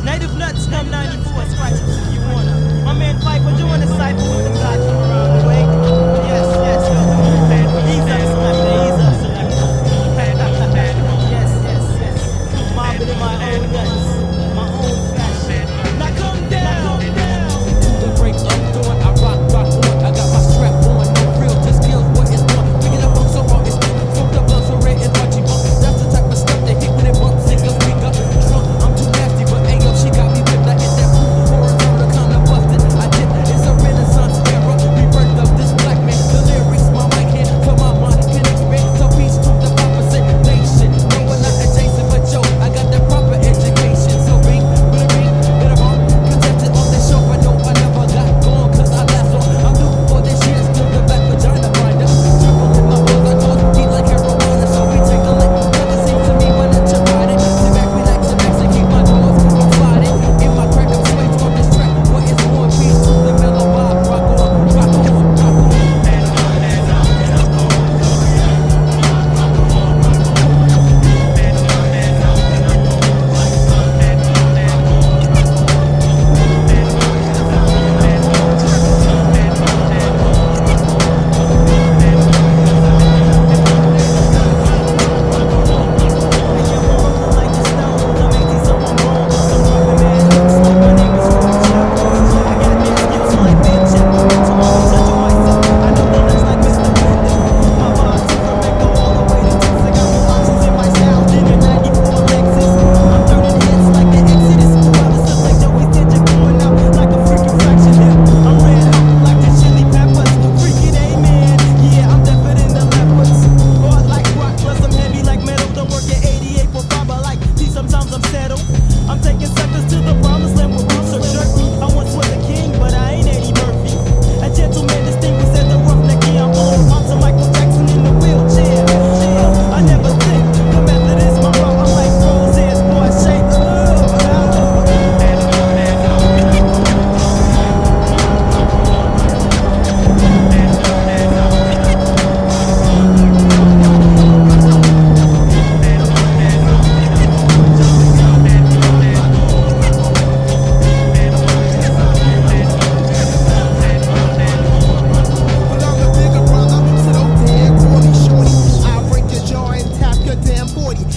Native nuts come 94, scratch it if you wanna. My man Piper doing a cypher with the God from around the way. Yes, yes, yo, come on, man. Ease up, selector, ease up, selector. Yes, yes, yes. Mobbing in my own nuts, my own fashion. Now come down, To the break of dawn, I rock on. I got my strap on, no real, just kills what is on. We get up on so hard, it's smoked up blood so red and punchy bump. That's the type of stuff that hit when it bumps and goes big up. Drunk, I'm too nasty, but ayo, she got me whipped. I hit that boom, horizontal, kinda busted. I dip, it's a renaissance era. Rebirth of this black man. The lyrics, my mic hit, so my mind can expand. So peace to the opposite nation. No, we're not adjacent, but yo, I got the proper education. So ring, bit of bomb, contested on this show. I know I never got gone, cause I last on. I'm new for this year, still the black vagina grinder. Triple in my balls, I toss deep like marijuana. So we take a lick, never seems to me when it's your body. Sit back, relax, and keep my doors sliding. In my crack, I'm swayed on this track. What is more peace to the mellow vibe? Rock on, rock on, rock on. I'm taking suckers to the promised land where roots are jerky. I once was a king, but I ain't Eddie Murphy. A gentleman distinguished as the roughneck, yeah, I'm old. I'm to Michael Jackson in the wheelchair. I never think the method is my route. I'm like Roseanne's boy, shake the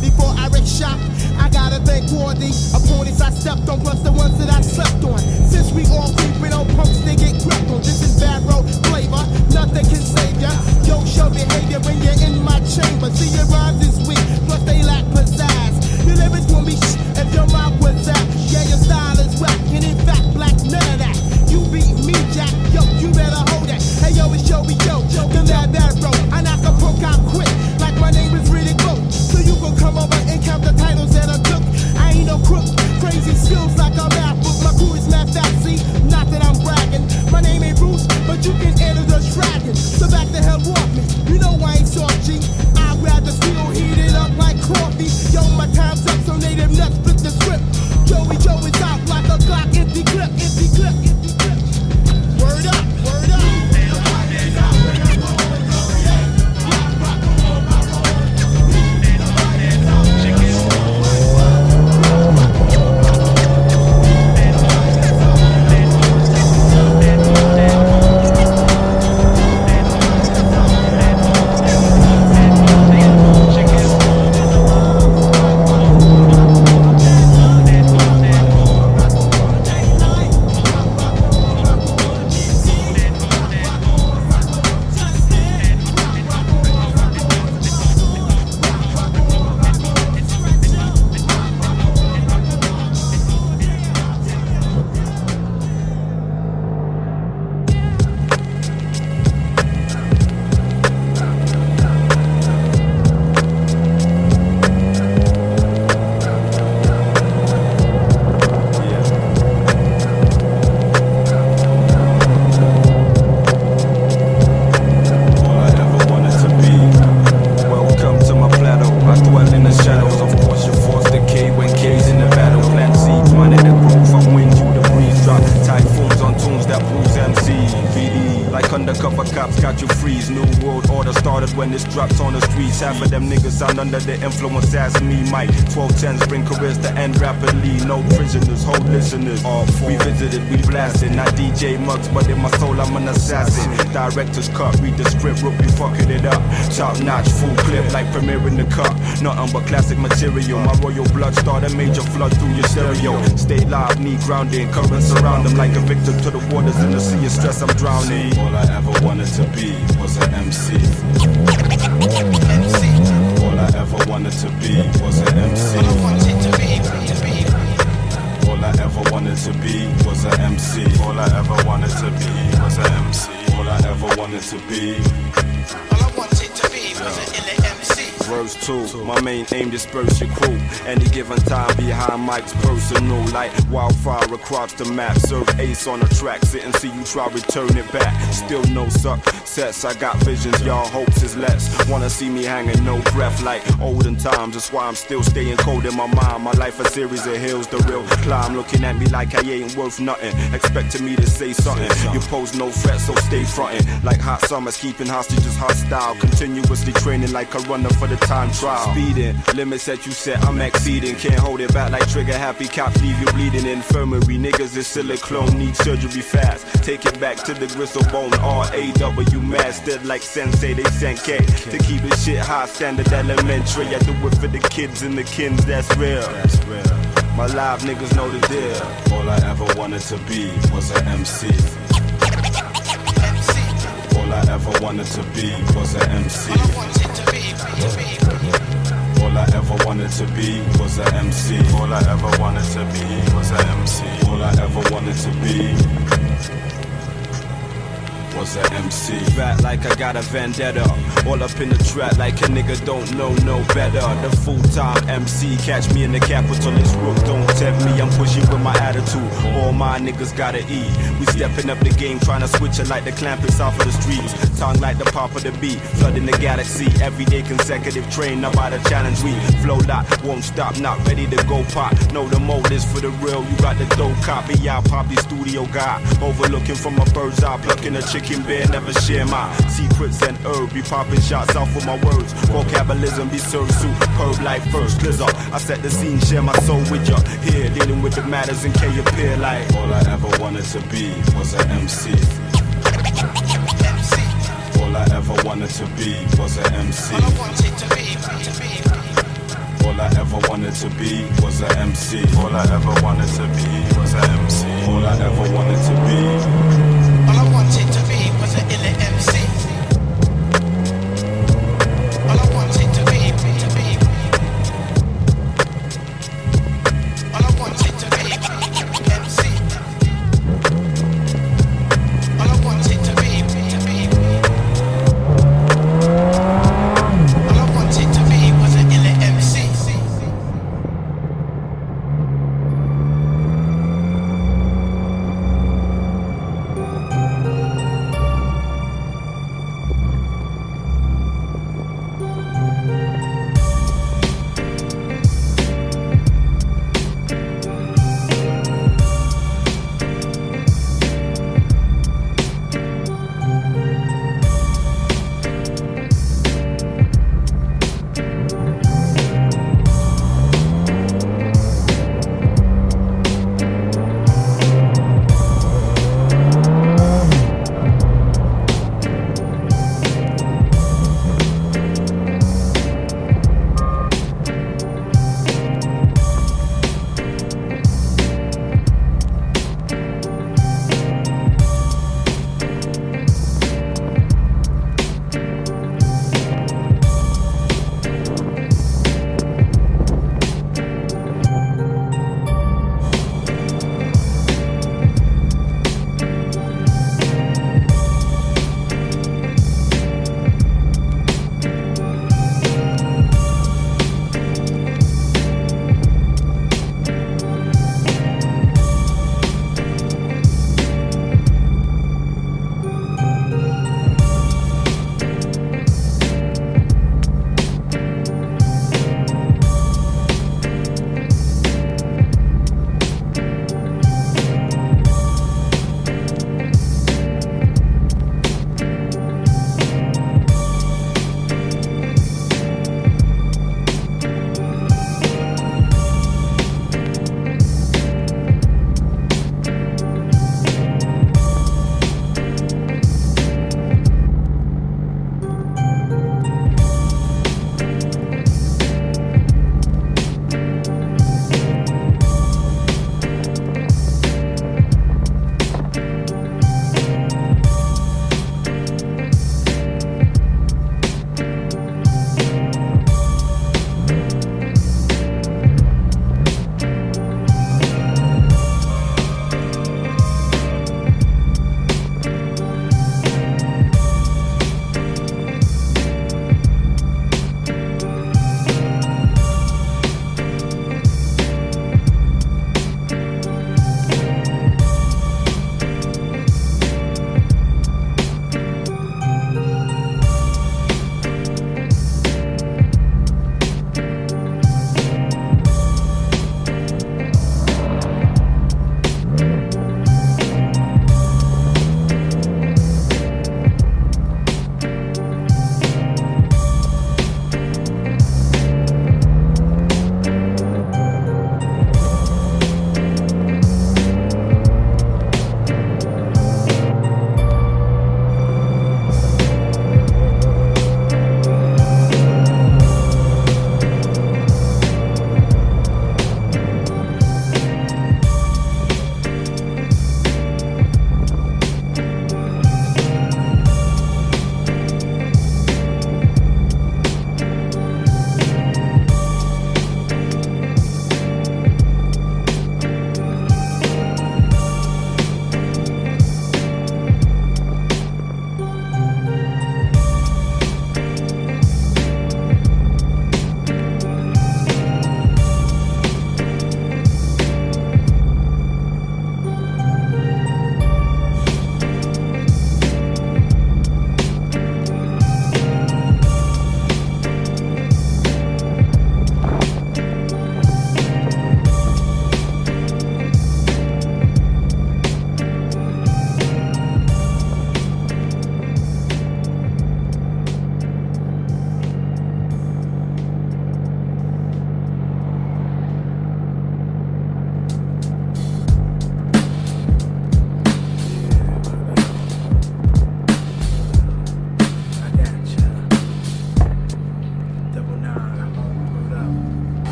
before I wreck shop, I gotta thank all the opponents I stepped on, plus the ones that I slept on. Since we all creeping on punks, they get crept on. This is bad road flavor, nothing can save ya. Yo, show behavior when you're in my chamber. See your rhymes is weak, plus they lack pizzazz. Your lyrics won't be if your mouth was out. Yeah, your style is whack, and in fact, black, none of that. You beat me, Jack, yo, you better hold that. Hey, yo, it's Joey, yo, the bad road. I knock a poke out quick, like my name is really Go. So you gon' come over and count the titles that I took. I ain't no crook, crazy skills like I'm Cause half of them niggas sound under the influence as me, Mike. 1210s bring careers to end rapidly. No prisoners, hold listeners. We visited, we blasted. Not DJ Muggs, but in my soul I'm an assassin. Director's cut, read the script, rook, we fucking it up. Top notch, full clip like Premiere in the cut. Nothing but classic material. My royal blood start a major flood through your stereo. Stay live, knee grounding, current surround them like a victim to the waters in the sea of stress. I'm drowning. All I ever wanted to be was an MC. All I ever wanted to be was an MC. All I ever wanted to be was an MC. All I ever wanted to be was an MC. All I ever wanted to be. All I wanted to be was an illa MC. Verse 2, my main aim disperse your crew. Any given time behind Mike's personal. Like wildfire across the map. Serve ace on the track. Sit and see you try return it back. Still no success. I got visions, y'all hopes is less. Wanna see me hanging no breath like olden times. That's why I'm still staying cold in my mind. My life a series of hills, the real climb. Looking at me like I ain't worth nothing. Expecting me to say something. You pose no threat, so stay frontin'. Like hot summers, keeping hostages hostile. Continuously training like a runner for the time trial. Speeding, limits that you set, I'm exceeding. Can't hold it back like trigger happy cops leave you bleeding. Infirmary, niggas is silicone, need surgery fast. Take it back to the gristle bone, R-A-W mastered like sensei, they sent K. To keep the shit high, standard elementary. I do it for the kids and the kins, that's real. My live niggas know the deal. All I ever wanted to be was an MC. All I ever wanted to be was an MC. All I ever wanted to be was an MC. All I ever wanted to be was an MC. All I ever wanted to be was an MC. Rap like I got a vendetta. All up in the trap like a nigga don't know no better. The full-time MC, catch me in the capital. It's rook, don't tempt me, I'm pushing with my attitude. All my niggas gotta eat. We stepping up the game, trying to switch it like the clampets off of the streets. Tongue like the pop of the beat, flooding the galaxy. Everyday consecutive train, nobody challenge we. Flow lock, won't stop, not ready to go pop. Know the mode is for the real, you got the dope copy. I pop the studio guy, overlooking from a bird's eye, plucking a chicken bear, never share my secrets and herb. Be popping shots off with my words. Vocabalism be served superb like first blizzard. I set the scene, share my soul with ya. Here, dealing with the matters in K appear like. All I ever wanted to be was an MC. All I ever wanted to be was an MC. All I wanted to be. All I ever wanted to be was an MC. All I ever wanted to be was an MC. All I ever wanted to be. All I wanted to be was an illa MC. All I wanted to be. All I wanted to be MC. All I wanted to be. All I wanted to be was an illa MC.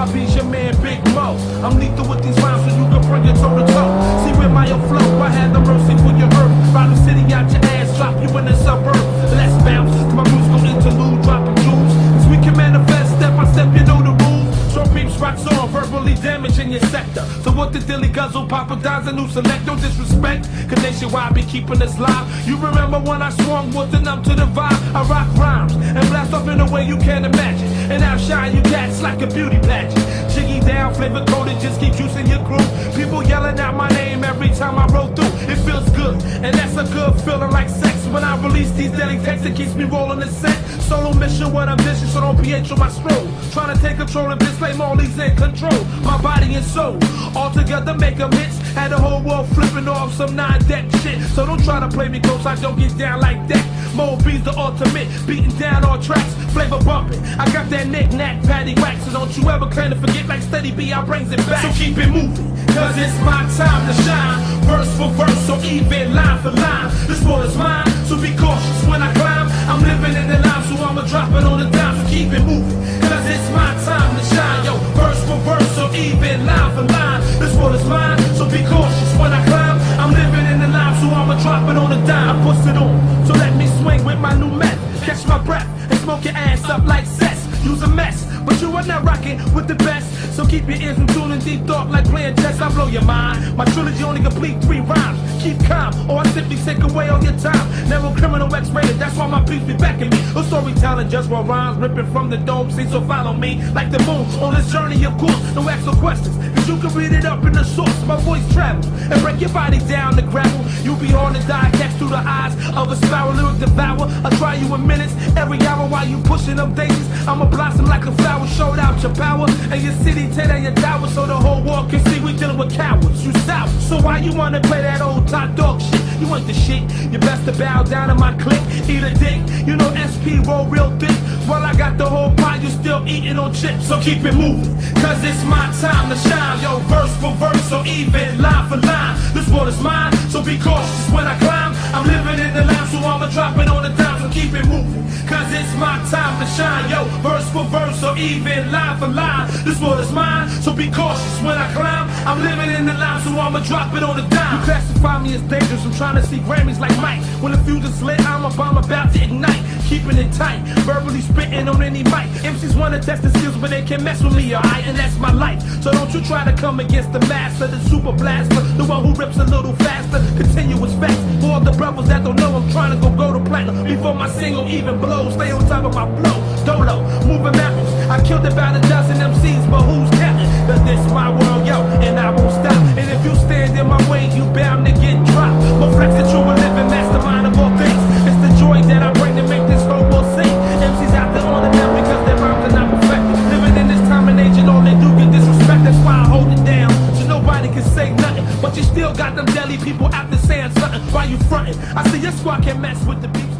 POV's your man Big Mo. I'm lethal with these rhymes so you can bring your toe to toe. See where my flow, I had the mercy for your hurt. Ride the city out your ass, drop you in the suburb. Let's bounce, my musical interlude, dropping jewels. Cause we can manifest step by step, you know the rules. Strong peeps rocks on, verbally damaging your sector. So what the dilly guzzle, Papa Don's a new select, no disrespect. Cause nationwide be keeping us live. You remember when I swung, wasn't numb to the vibe. I rock rhymes and blast off in a way you can't imagine. And outshine you cats like a beauty pageant. Jiggy down, flavor coded, just keep juicing your crew. People yelling out my name every time I roll through. It feels good, and that's a good feeling like sex. When I release these deadly texts, it keeps me rolling the set. Solo mission, what I'm vicious, so don't PH on my stroll. Trying to take control of this, like Marley's in control. My body and soul, all together make them hits. Had the whole world flipping off some non-deck shit. So don't try to play me close, I don't get down like that. Mo B's the ultimate, beating down all tracks, flavor bumping. I got that knick-knack, patty wax, so don't you ever claim to forget. Like Steady B, I brings it back. So keep it moving, cause it's my time to shine. Verse for verse, so even line for line. This world is mine, so be cautious when I climb. I'm living in the line, so I'ma drop it on the dime. So keep it moving, cause it's my time to shine. Yo, verse for verse, so even line for line. This world is mine, so be cautious when I climb. I'm living in the line, so I'ma drop it on the dime. I push it on, so let me swing with my new method. Catch my breath and smoke your ass up like cess. Use a mess, but you are not rocking with the best. So keep your ears in tune and deep thought like playing chess. I blow your mind. My trilogy only complete 3 rhymes. Keep calm, or I simply take away all your time. Never criminal X-rated, that's why my beats be backing me. No storytelling, just more rhymes ripping from the dome. See, so follow me like the moon on this journey, of course. No ask no questions, cause you can read it up in the source. My voice travels and break your body down to gravel. You'll be on the die, catch through the eyes of a spiral lyric devour. I'll try you in minutes, every hour while you pushing up daisies. I'ma blossom like a flower, showed out your power. And your city, tear your tower, so the whole world can see we dealing with cowards. You sour, so why you wanna play that old top dog shit? You want the shit, you best to bow down to my clique. Eat a dick, you know SP roll real thick. While I got the whole pie, you still eating on chips. So keep it moving, cause it's my time to shine. Yo, verse for verse, so even line for line. This world is mine, so be cautious when I climb. I'm living in the line, so I'ma drop it on the dime. So keep it moving, cause it's my time to shine. Yo, verse for verse, so even line for line. This world is mine, so be cautious when I climb. I'm living in the line, so I'ma drop it on the dime. You classify me as dangerous, I'm trying to see Grammys like Mike. When the fuse is lit, I'm a bomb about to ignite. Keeping it tight, verbally spitting on any mic. MCs wanna test the skills, but they can't mess with me, alright? And that's my life. So don't you try to come against the master, the super blaster, the one who rips a little faster. Continuous facts for all the brothers that don't know I'm trying to go to platinum before my single even blows. Stay on top of my flow, dolo, moving mountains. I killed about a dozen MCs, but who's counting? Cause this my world, yo, and I won't stop. And if you stand in my way, you bound to get dropped. My flex that you a living mastermind of all things. It's the joy that I bring to make this whole world sing. MCs out there on the net because their rhymes are not perfected. Living in this time and age and all they do get disrespect. That's why I hold it down, so nobody can say nothing. But you still got them deadly people out there saying something. Why you frontin'? I see your squad can't mess with the beats.